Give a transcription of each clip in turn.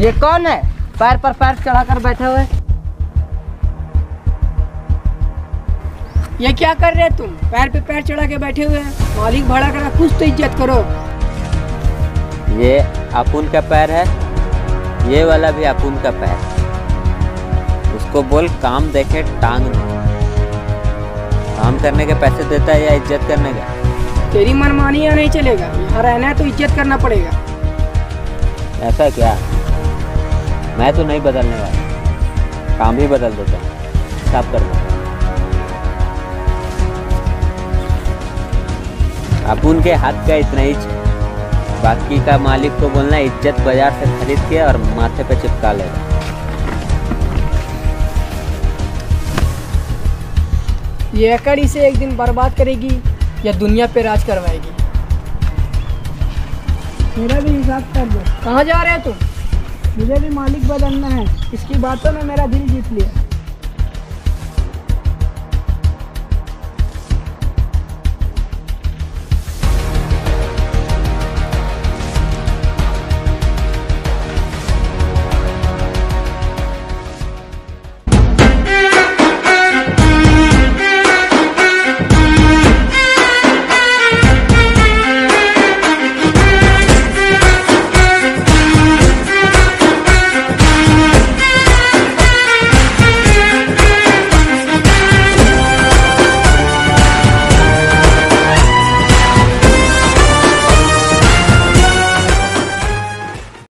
ये कौन है पैर पर पैर चढ़ाकर बैठे हुए? ये क्या कर रहे हैं तुम? पैर पे पैर चढ़ा के बैठे हुए हैं। मालिक भाड़ा करा, कुछ तो इज्जत करो। ये अपुन का पैर है, ये वाला भी अपुन का पैर। उसको बोल काम देखे टांग दे। काम करने के पैसे देता है या इज्जत करने का? तेरी मनमानी या नहीं चलेगा। यहाँ रहना है तो इज्जत करना पड़ेगा। ऐसा क्या? मैं तो नहीं बदलने वाला, काम ही बदल देता हूँ, साफ कर दो। अपुन के हाथ का इतना ही, बाकी का मालिक को बोलना इज्जत बाजार से खरीद के और माथे पे चिपका लेगा। ये अकड़ इसे एक दिन बर्बाद करेगी या दुनिया पे राज करवाएगी। मेरा भी हिसाब कर दो। कहाँ जा रहे हो तुम? मुझे भी मालिक बदलना है। इसकी बातों में मेरा दिल जीत लिया।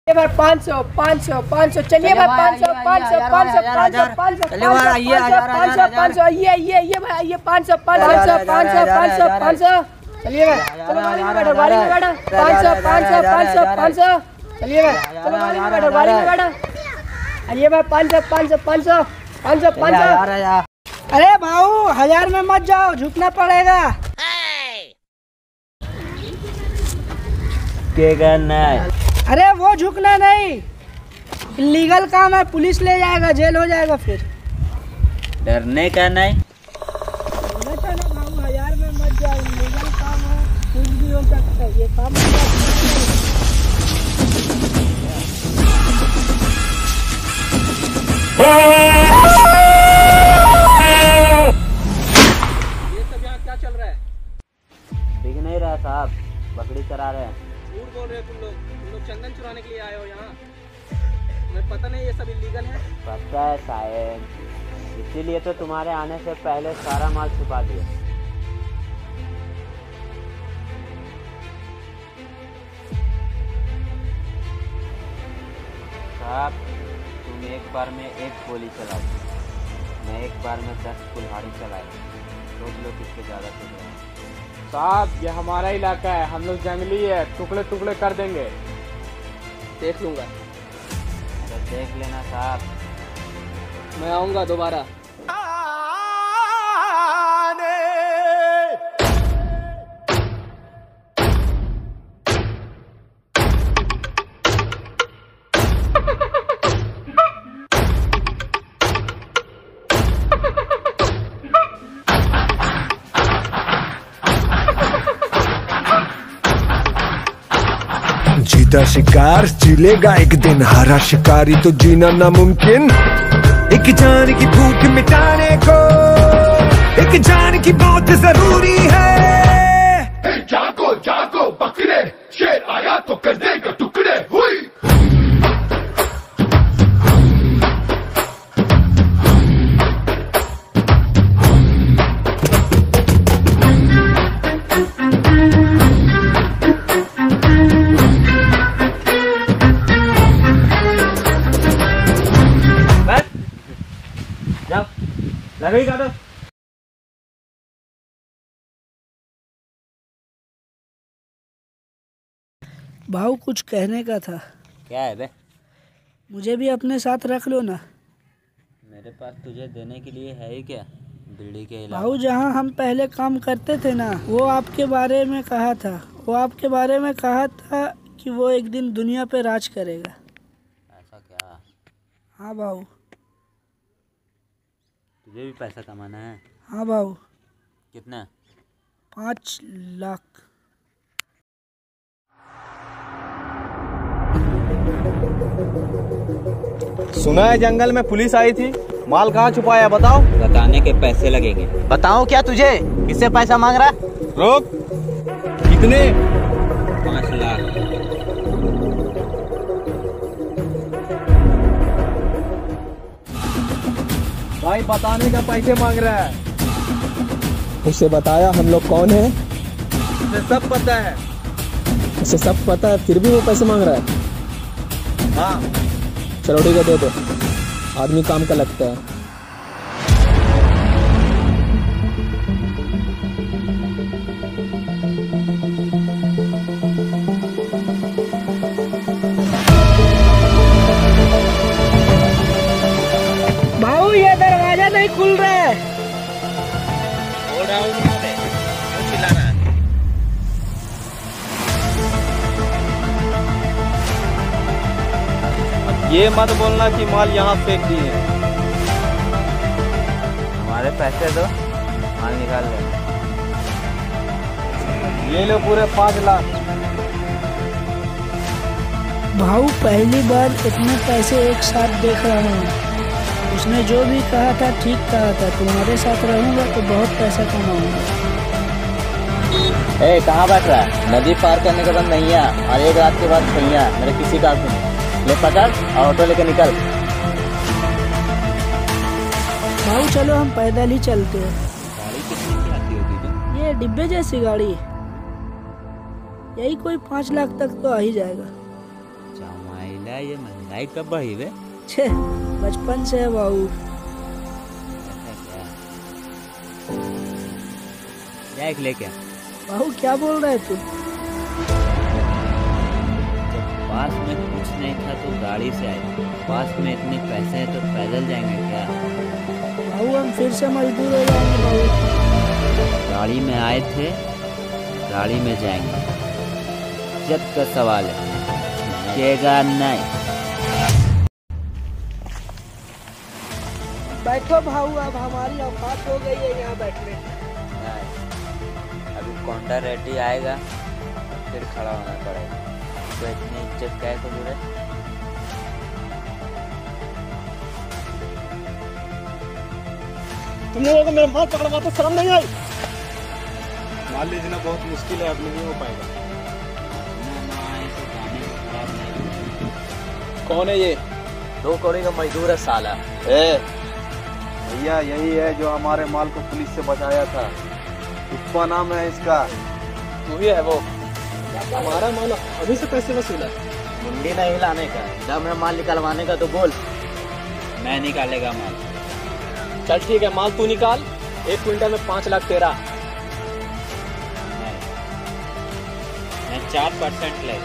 भाई 500 500 500 चलिए भाई 500 500 500 500 500 चलिए भाई आइए 500 500 आइए भाई आइए 500 500 500 500 500 चलिए भाई चलो गाड़ी में बैठो 500 500 500 500 चलिए भाई चलो गाड़ी में बैठो आइए भाई 500 500 500 500 500। अरे भाऊ 1000 में मत जाओ, झुकना पड़ेगा। क्या करना है? अरे वो झुकना नहीं, इलीगल काम है, पुलिस ले जाएगा, जेल हो जाएगा फिर। डरने का नहीं। भाऊ 1000 में मत जाओ, इलीगल काम है, कुछ भी हो सकता है। ये काम ये सब यहाँ क्या चल रहा है? दिख नहीं रहा साहब, बकरी चरा रहे हैं। झूठ बोल रहे हो तुम लोग चंदन चुराने के लिए आए हो यहाँ? तुम्हें पता नहीं ये सब इलीगल है? पता है साहब, इसीलिए तो तुम्हारे आने से पहले सारा माल छुपा दिया। साहब तुम एक बार में एक गोली चलाओ, मैं एक बार में 10 कुल्हाड़ी चलाए। सोच लो किसके ज्यादा चल रहे हैं। साहब ये हमारा इलाका है, हम लोग जंगली है, टुकड़े टुकड़े कर देंगे। देख लूंगा। तो देख लेना साहब। मैं आऊंगा दोबारा। जीता शिकार जिलेगा एक दिन, हारा शिकारी तो जीना नामुमकिन। एक जान की भूख मिटाने को एक जान की बहुत जरूरी है। जागो जागो बकरे, शेर आया तो कर देगा टुकड़े। हुई लगेगा तो भाऊ कुछ कहने का था। क्या है बे? मुझे भी अपने साथ रख लो ना। मेरे पास तुझे देने के लिए है ही क्या, बीड़ी के अलावा? भाऊ जहाँ हम पहले काम करते थे ना, वो आपके बारे में कहा था कि वो एक दिन दुनिया पे राज करेगा। ऐसा क्या? हाँ भाऊ। तुझे भी पैसा कमाना है? हाँ भाऊ। कितना? 5 लाख। सुना है जंगल में पुलिस आई थी, माल कहाँ छुपाया बताओ। बताने के पैसे लगेंगे। बताऊं क्या तुझे? किससे पैसा मांग रहा? रोक। कितने? 5 लाख। भाई बताने का पैसे मांग रहा है। उसे बताया हम लोग कौन है, उसे सब पता है। उसे सब पता है फिर भी वो पैसे मांग रहा है। हाँ चलो ठीक है, दे दो। आदमी काम का लगता है। भाऊ ये दरवाजा नहीं खुल रहा है। बोल रहा हूँ क्यों चिल्लाना है? ये मत बोलना कि माल यहाँ फेंक दिए। हमारे पैसे दो, माल निकाल ले। ये लो पूरे 5 लाख। भाऊ पहली बार इतने पैसे एक साथ देख रहा हूँ। उसने जो भी कहा था ठीक कहा था। तुम्हारे साथ रहूंगा तो बहुत पैसा कमाऊंगा। ए कहाँ बैठ रहा है? नदी पार करने के बाद नैया और 1 रात के बाद भैया मेरे किसी का ले पकड़ और ऑटो लेके निकल। भाऊ चलो हम पैदल ही चलते हैं। गाड़ी कितनी की आती होगी जो? ये डिब्बे जैसी गाड़ी, यही कोई 5 लाख तक तो आ ही जाएगा। जमाइला ये महंगाई कब बढ़ी वे? छे बचपन से है भाऊ। देख ले क्या भाऊ क्या बोल रहा है तू? पास में कुछ नहीं था तो गाड़ी से आए, पास में इतने पैसे हैं तो पैदल जाएंगे क्या? भाऊ हम फिर से मजदूर हो जाएंगे भाऊ। गाड़ी में आए थे, गाड़ी में जाएंगे। इज्जत का सवाल है, झुकेगा नहीं। बैठो भाऊ, अब हमारी औकात हो गई है यहाँ बैठने। अभी काउंटर रेडी आएगा फिर खड़ा होना पड़ेगा। तो इतनी इज्जत क्या को जुड़े? तुम लोगों को मेरा माल पकड़वाते शर्म नहीं आई? माल ले देना बहुत मुश्किल है, अब नहीं हो पाएगा। कौन है ये? 2 कौड़ी का मजदूर है साला। भैया यही है जो हमारे माल को पुलिस से बचाया था। पुष्पा नाम है इसका। तू ही है वो? हमारा माल अभी से पैसे वसूला? मुंडी नहीं हिलाने का, दम है माल निकलवाने का तो बोल। मैं निकालेगा माल। चल ठीक है, माल तू निकाल। 1 क्विंटल में 5 लाख तेरा। मैं 4% ले।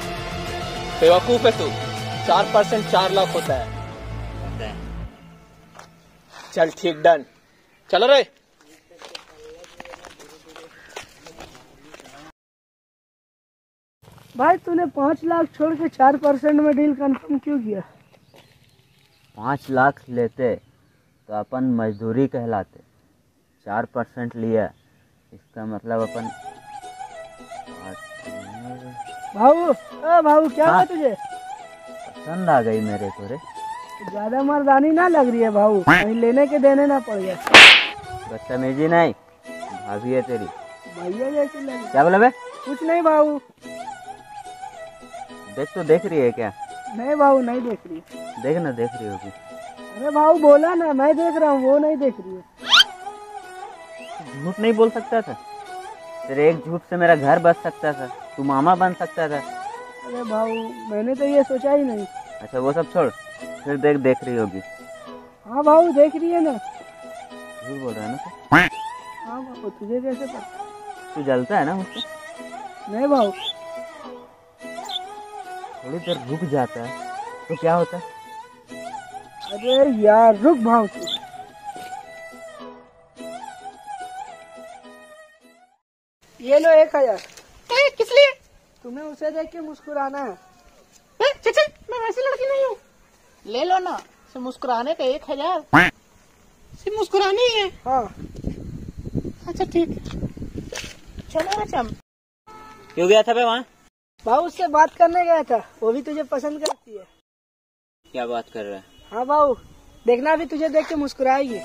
बेवकूफ है तू। 4% 4 लाख होता है। चल ठीक, डन। चलो रे। भाई तूने 5 लाख छोड़ के 4% में डील कंफर्म क्यों किया? 5 लाख लेते तो अपन मजदूरी कहलाते। 4% लिया, इसका मतलब अपन भाऊ भाऊ क्या हुआ तुझे? पसंद आ गई मेरे को रे। ज्यादा मर्दानी ना लग रही है भाऊ, कहीं लेने के देने ना पड़ गया। बदतमीजी नहीं, भाभी है तेरी। भैया जैसे लगे। क्या बोला बे? कुछ नहीं भाऊ। देख रही है क्या? नहीं भाऊ नहीं देख रही। देख ना, देख रही होगी। अरे भाऊ बोला ना, मैं देख रहा हूँ, वो नहीं देख रही है। झूठ नहीं बोल सकता था? तेरे एक झूठ से मेरा घर बच सकता था, तू मामा बन सकता था। अरे भाऊ मैंने तो ये सोचा ही नहीं। अच्छा वो सब छोड़, फिर देख रही होगी। हाँ भाऊ देख रही है ना। झूठ बोल रहा है ना तू? हाँ भाऊ तुझे कैसे पता? तू जलता है ना मुझसे? नहीं भाऊ। थोड़ी देर रुक जाता है तो क्या होता है? अरे यार रुक भाऊ तू। ये लो 1000। किस लिए? तुम्हें उसे देख के मुस्कुराना है। मैं वैसी लड़की नहीं हूँ। ले लो ना, से मुस्कुराने का 1000। सिर्फ मुस्कुरानी है? हाँ। अच्छा ठीक है, चलो रचम। क्यों गया था बे वहाँ? भाऊ उससे बात करने गया था, वो भी तुझे पसंद करती है। क्या बात कर रहा है? हाँ भाऊ, देखना भी तुझे देख के मुस्कुराएगी।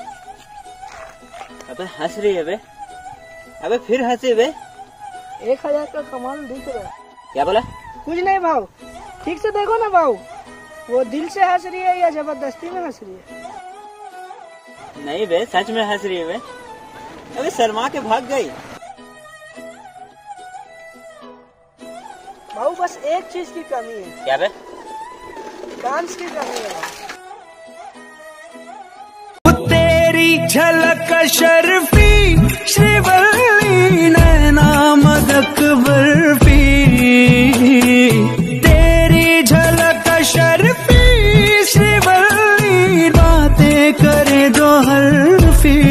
अबे हंस रही है बे, अबे फिर हंसी बे। 1000 का कमाल दिख रहा है। क्या बोला? कुछ नहीं भाऊ, ठीक से देखो ना भाऊ, वो दिल से हंस रही है या जबरदस्ती में हंस रही है? नहीं बे, सच में हंस रही है बे। अबे शर्मा के भाग गई। भाऊ बस एक चीज की कमी है। क्या बे? डांस की कमी है। तेरी झलक शर्फी श्रीवल्ली नैना मदक बर्फी, तेरी झलक शर्फी श्रीवल्ली बातें करे जो हर्फी।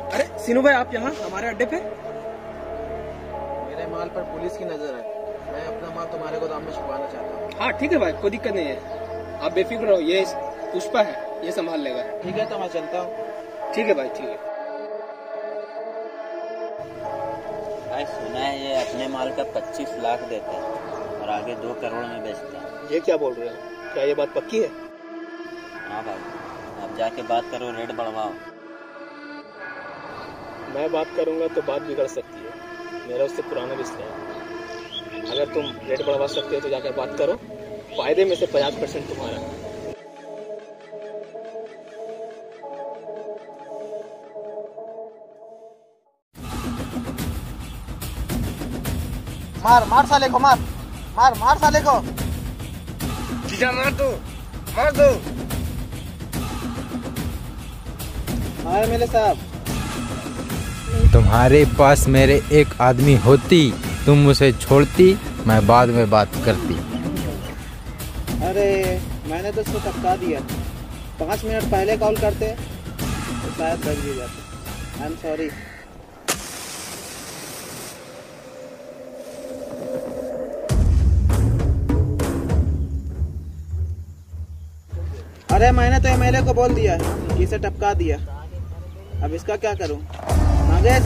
अरे सीनू भाई, आप यहाँ हमारे अड्डे पे? मेरे माल पर पुलिस की नजर है। मैं अपना माल तुम्हारे गोदाम में छुपाना चाहता हूँ। हाँ ठीक है भाई, कोई दिक्कत नहीं है। आप बेफिक्र रहो, ये पुष्पा है, ये संभाल लेगा। ठीक है तो मैं चलता हूँ। ठीक है भाई, ठीक है। भाई सुना है ये अपने माल का 25 लाख देते हैं और आगे 2 करोड़ में बेचते हैं। ये क्या बोल रहे हो? क्या ये बात पक्की है? हाँ भाई, अब जाके बात करो, रेट बढ़वाओ। मैं बात करूंगा तो बात बिगड़ सकती है, मेरा उससे पुराना रिश्ता है। अगर तुम रेट बढ़वा सकते हो तो जाकर बात करो, फायदे में से 50% तुम्हारा। मार मार साले को, मार मार मार साले को। जीजा मार दो, मार दो। हाँ एमएलए साहब, तुम्हारे पास मेरे एक आदमी होती, तुम उसे छोड़ती, मैं बाद में बात करती। अरे मैंने तो उसको टपका दिया। 5 मिनट पहले कॉल करते तो शायद बच भी जाते। I am sorry. अरे मैंने तो एमएलए को बोल दिया कि इसे टपका दिया, अब इसका क्या करूं? नागेश,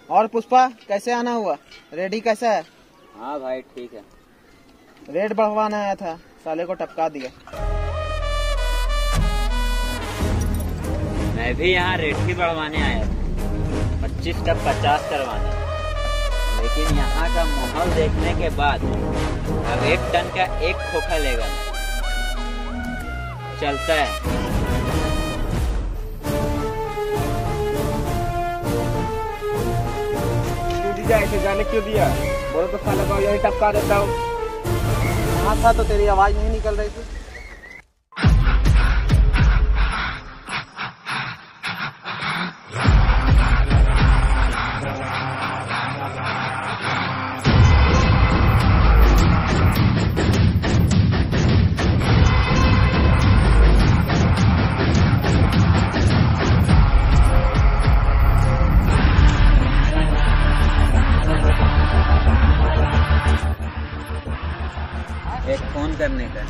और पुष्पा कैसे आना हुआ? रेडी कैसा है? हाँ भाई ठीक है। रेट बढ़वाना आया था, साले को टपका दिया। मैं भी यहाँ रेट ही बढ़वाने आया था, 25 का 50 करवाने, लेकिन यहाँ का माहौल देखने के बाद अब 1 टन का 1 खोखा लेगा। चलता है। जीजा ऐसे जाने क्यों दिया? बोलो तो साले को यही टपका देता हूँ। कहाँ था तो तेरी आवाज नहीं निकल रही थी? एक फोन करने का।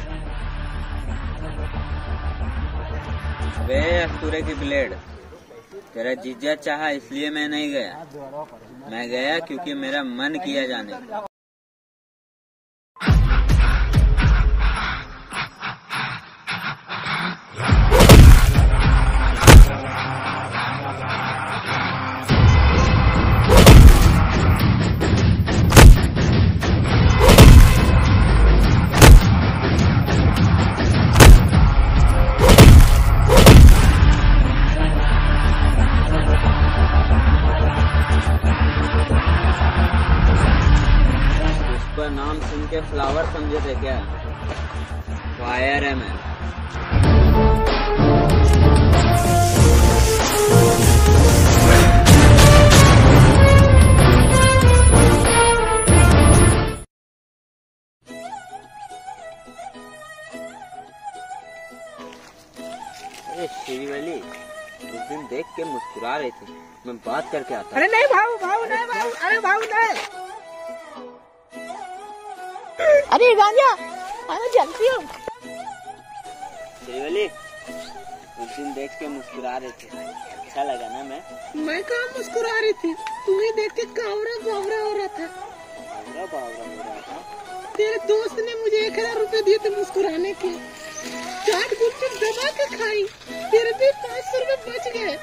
वे अस्तूरे की ब्लेड, तेरा जीजा चाहा इसलिए मैं नहीं गया। मैं गया क्योंकि मेरा मन किया जाने का। नाम सुन के फ्लावर समझे थे क्या? फायर है मैं। के मुस्कुरा रही थी, मैं बात करके आता। अरे नहीं भाऊ, भाऊ नहीं भाऊ, अरे भाऊ नहीं। अरे गांजा, अरे जल्दी हो। श्रीवली, उस दिन देख के मुस्कुरा रहे थे, अच्छा लगा ना? मैं कहाँ मुस्कुरा रही थी, तुम्हें देख के कावरा बावरा हो रहा था। बावरा हो रहा था? तेरे दोस्त ने मुझे 1000 रुपए दिए थे मुस्कुराने के, 4 गुपचुप दबा के खाई, फिर भी 500 रुपए बच गए।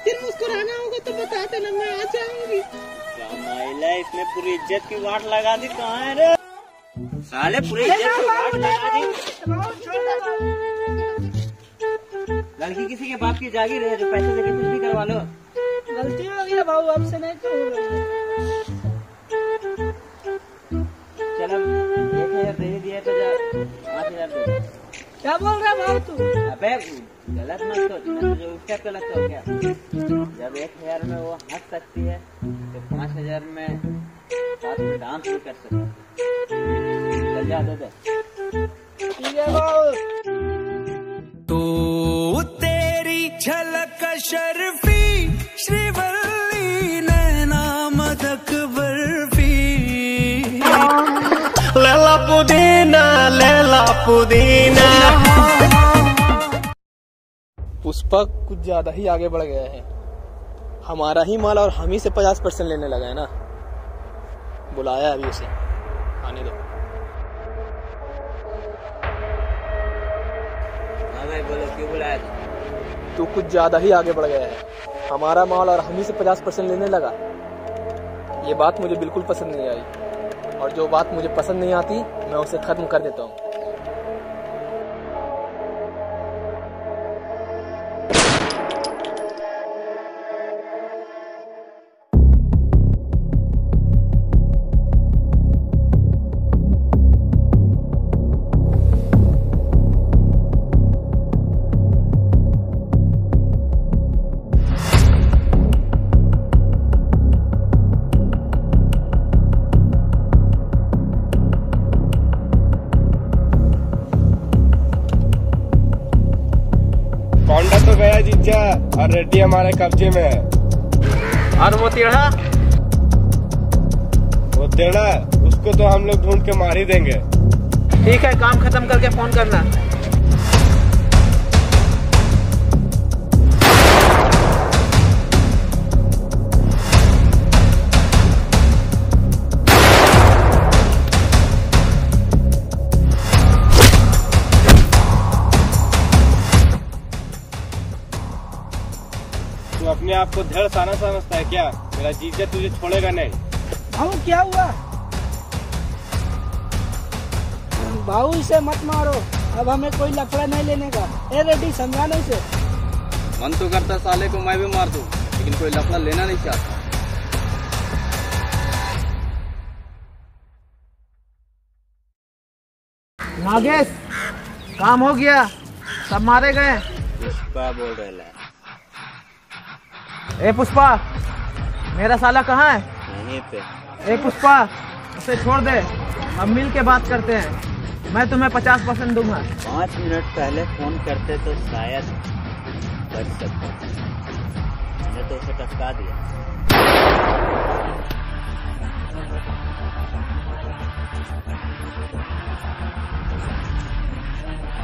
फिर मुस्कुराना होगा तो बता देना, मैं आ जाऊंगी। महिला इसने पूरी इज्जत की वाट लगा दी। कहाँ है रे साले, पूरी इज्जत की वाट लगा दी। लड़की किसी के बाप की जागीर है, जो पैसे देके कुछ भी करवा लो। गलती हो गई भाऊ, अब से नहीं तो होगा। चल अब 1000 दे दिया तो 5000 दे। क्या बोल रहा भाऊ तू? अबे गलत मत सोच, मैं तुझे उसका गलत हो गया। जब 1000 में वो हंस सकती है तो 5000 में साथ में डांस भी कर सकती है। चल जा दे। ठीक है भाऊ। तो तेरी झलक शर्फी श्रीवल्ली नैना मदक बर्फी लैला पुदीना लैला पुदीना। पुष्पा कुछ ज्यादा ही आगे बढ़ गया है, हमारा ही माल और हम ही से 50% लेने लगा है ना। बुलाया अभी उसे, आने दो। हाँ भाई बोलो, क्यों बुलाया था? तू कुछ ज्यादा ही आगे बढ़ गया है, हमारा माल और हम ही से 50% लेने लगा। ये बात मुझे बिल्कुल पसंद नहीं आई, और जो बात मुझे पसंद नहीं आती मैं उसे खत्म कर देता हूँ। होंडा तो गया जीजा, और रेड्डी हमारे कब्जे में है। और वो टेढ़ा उसको तो हम लोग ढूंढ के मार ही देंगे। ठीक है, काम खत्म करके फोन करना। तू अपने आप को धड़ साना समझता है क्या? मेरा जीजा तुझे छोड़ेगा नहीं। भाऊ क्या हुआ? भाऊ इसे मत मारो, अब हमें कोई लफड़ा नहीं लेने का। ए रेड्डी, समझाना इसे। मन तो करता साले को मैं भी मार दूं, लेकिन कोई लफड़ा लेना नहीं चाहता। नागेश, काम हो गया, सब मारे गए। पुष्पा बोल रहे हैं। ए पुष्पा, मेरा साला कहाँ है? यहीं पे। ए पुष्पा, उसे छोड़ दे, अब मिल के बात करते हैं। मैं तुम्हें 50% दूंगा। 5 मिनट पहले फोन करते तो शायद बच सकता, मैंने तो उसे टपका दिया।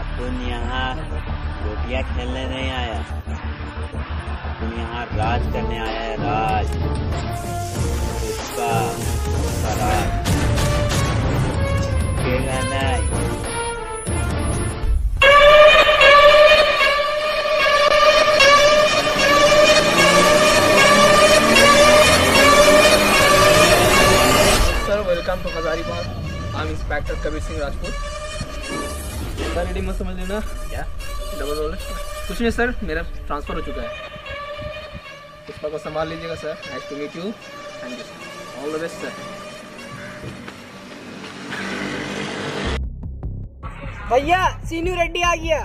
अपन यहाँ गोटियां खेलने नहीं आया, अपन यहाँ राज करने आया है। राज, उसका राज खेलना नहीं। Sir, welcome to Hazaribagh. I am inspector Kabir Singh Rajput. Sir रेडी मत समझ लेना। क्या डबल रोल? कुछ नहीं सर, मेरा ट्रांसफर हो चुका है। पुष्पा को संभाल लीजिएगा sir. Nice to meet you. Thank you sir, all the best sir. भैया, सीनू रेड्डी आ गया।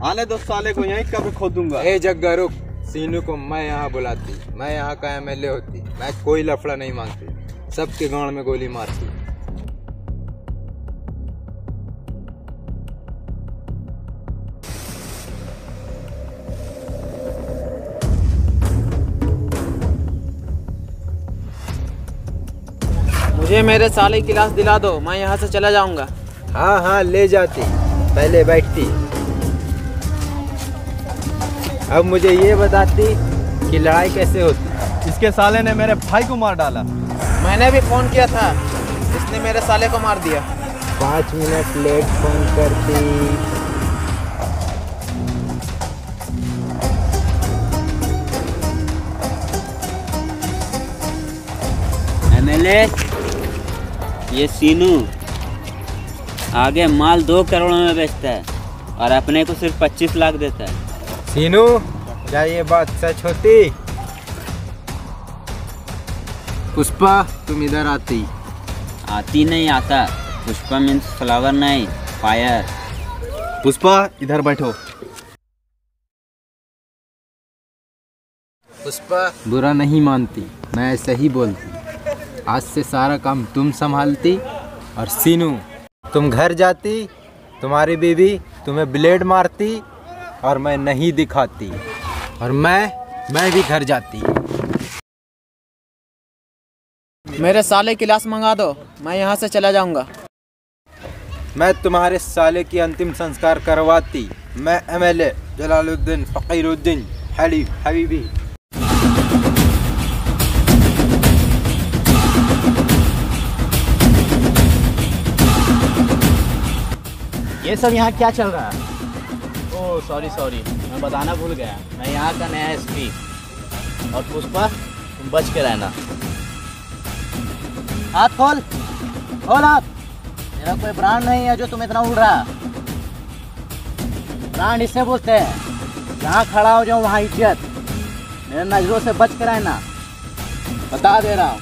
आने दो साले को, यहीं कब्र खोदूंगा। ए जग्गा रुक, सीनू को मैं यहाँ बुलाती, मैं यहाँ का MLA होती, मैं कोई लफड़ा नहीं मांगती, सबके गांड में गोली मारती। मुझे मेरे साले की लाश दिला दो, मैं यहाँ से चला जाऊँगा। हाँ हाँ ले जाती, पहले बैठती। अब मुझे ये बताती कि लड़ाई कैसे होती। इसके साले ने मेरे भाई को मार डाला। मैंने भी फोन किया था, इसने मेरे साले को मार दिया। 5 मिनट लेट फोन करती। एमएलए, ये सीनू आगे माल 2 करोड़ में बेचता है और अपने को सिर्फ 25 लाख देता है। सीनू, क्या ये बात सच होती? पुष्पा, तुम इधर आती। आती नहीं, आता। पुष्पा मीन्स फ्लावर नहीं, फायर। पुष्पा इधर बैठो। पुष्पा बुरा नहीं मानती, मैं ऐसे ही बोलती। आज से सारा काम तुम संभालती। और सीनू, तुम घर जाती, तुम्हारी बीवी तुम्हें ब्लेड मारती और मैं नहीं दिखाती। और मैं भी घर जाती। मेरे साले की लाश मंगा दो, मैं यहाँ से चला जाऊँगा। मैं तुम्हारे साले की अंतिम संस्कार करवाती। मैं एमएलए जलालुद्दीन फकीरुद्दीन हबीबी। ये सब यहाँ क्या चल रहा है? ओह सॉरी, मैं बताना भूल गया, मैं यहाँ का नया एसपी। और पुष्पा, तुम बच के रहना। हाथ खोल हाथ। मेरा कोई ब्रांड नहीं है जो तुम इतना उड़ रहा। ब्रांड इससे बोलते हैं जहाँ खड़ा हो जाओ वहाँ इज्जत। मेरे नजरों से बच के रहना, बता दे रहा हूँ।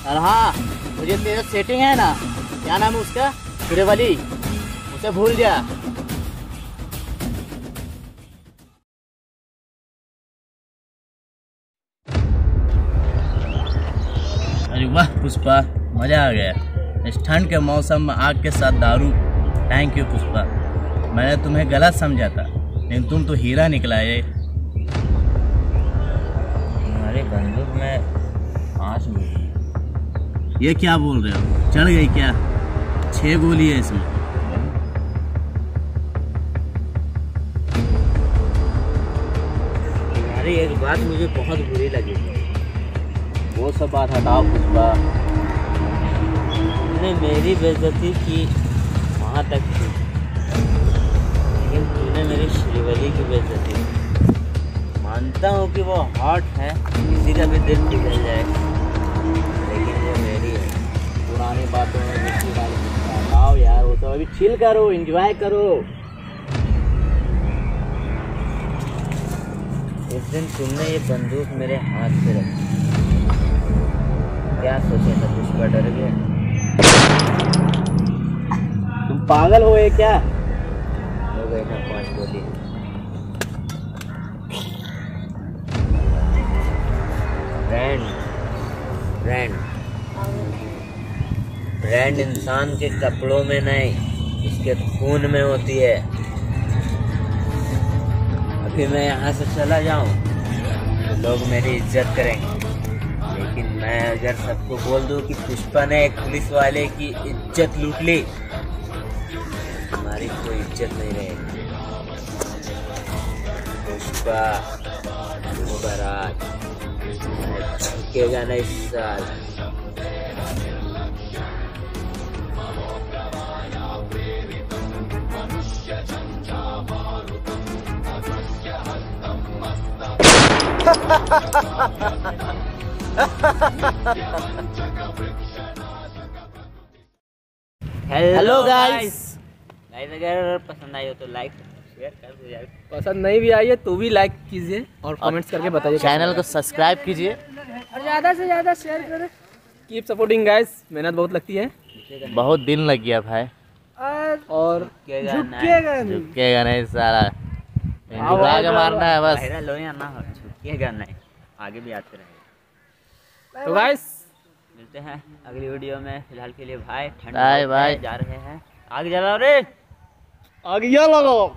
और हाँ, मुझे तेरा सेटिंग है ना, क्या नाम है उसका, वाली, उसे भूल जा। अरे वाह पुष्पा, मजा आ गया इस ठंड के मौसम में आग के साथ दारू। थैंक यू पुष्पा, मैंने तुम्हें गलत समझा था, लेकिन तुम तो हीरा निकला। ये तुम्हारी बंदूक में 5 गोली। ये क्या बोल रहे हो, चढ़ गई क्या? 6 गोली है इसमें। तुम्हारी एक बात मुझे बहुत बुरी लगी। वो सब बात हटाओ पुष्पा। तुमने मेरी बेइज्जती की वहाँ तक की, लेकिन तूने मेरी श्रीवली की बेइज्जती की। मानता हूँ कि वो हॉट है, किसी का भी दिल पिघल जाए, लेकिन वो मेरी है। पुरानी बातों में मिट्टी डाल आओ यार, वो सब अभी चिल करो, एंजॉय करो। उस दिन तुमने ये बंदूक मेरे हाथ पे रखी, क्या सोचा था? पुष्पा डर गया? तुम पागल हो ये क्या? हो गए ना 5 गोली। ब्रांड इंसान के कपड़ों में नहीं, उसके खून में होती है। अभी मैं यहाँ से चला जाऊँ तो लोग मेरी इज्जत करेंगे, लेकिन मैं अगर सबको बोल दूँ कि पुष्पा ने एक पुलिस वाले की इज्जत लूट ली, हमारी कोई इज्जत नहीं रहेगी। पुष्पा मुबारक, झुकेगा नहीं इस साल। हेलो गाइस, अगर पसंद आई हो तो लाइक शेयर कर दीजिए। पसंद नहीं भी आई है तो भी लाइक कीजिए और कमेंट्स करके बताइए। चैनल को सब्सक्राइब कीजिए और ज़्यादा से ज़्यादा शेयर करें। कीप सपोर्टिंग गाइस, मेहनत बहुत लगती है। बहुत दिन लग गया भाई। और झुकेगा नहीं सारा, झुका के मारना है बस। लोया ना हो, झुकेगा नहीं, आगे भी आते रहेंगे। तो गाइस मिलते हैं अगली वीडियो में। फिलहाल के लिए भाई ठंड बाय बाय। जा रहे हैं, आगे जलाओ रे, आगे लगाओ।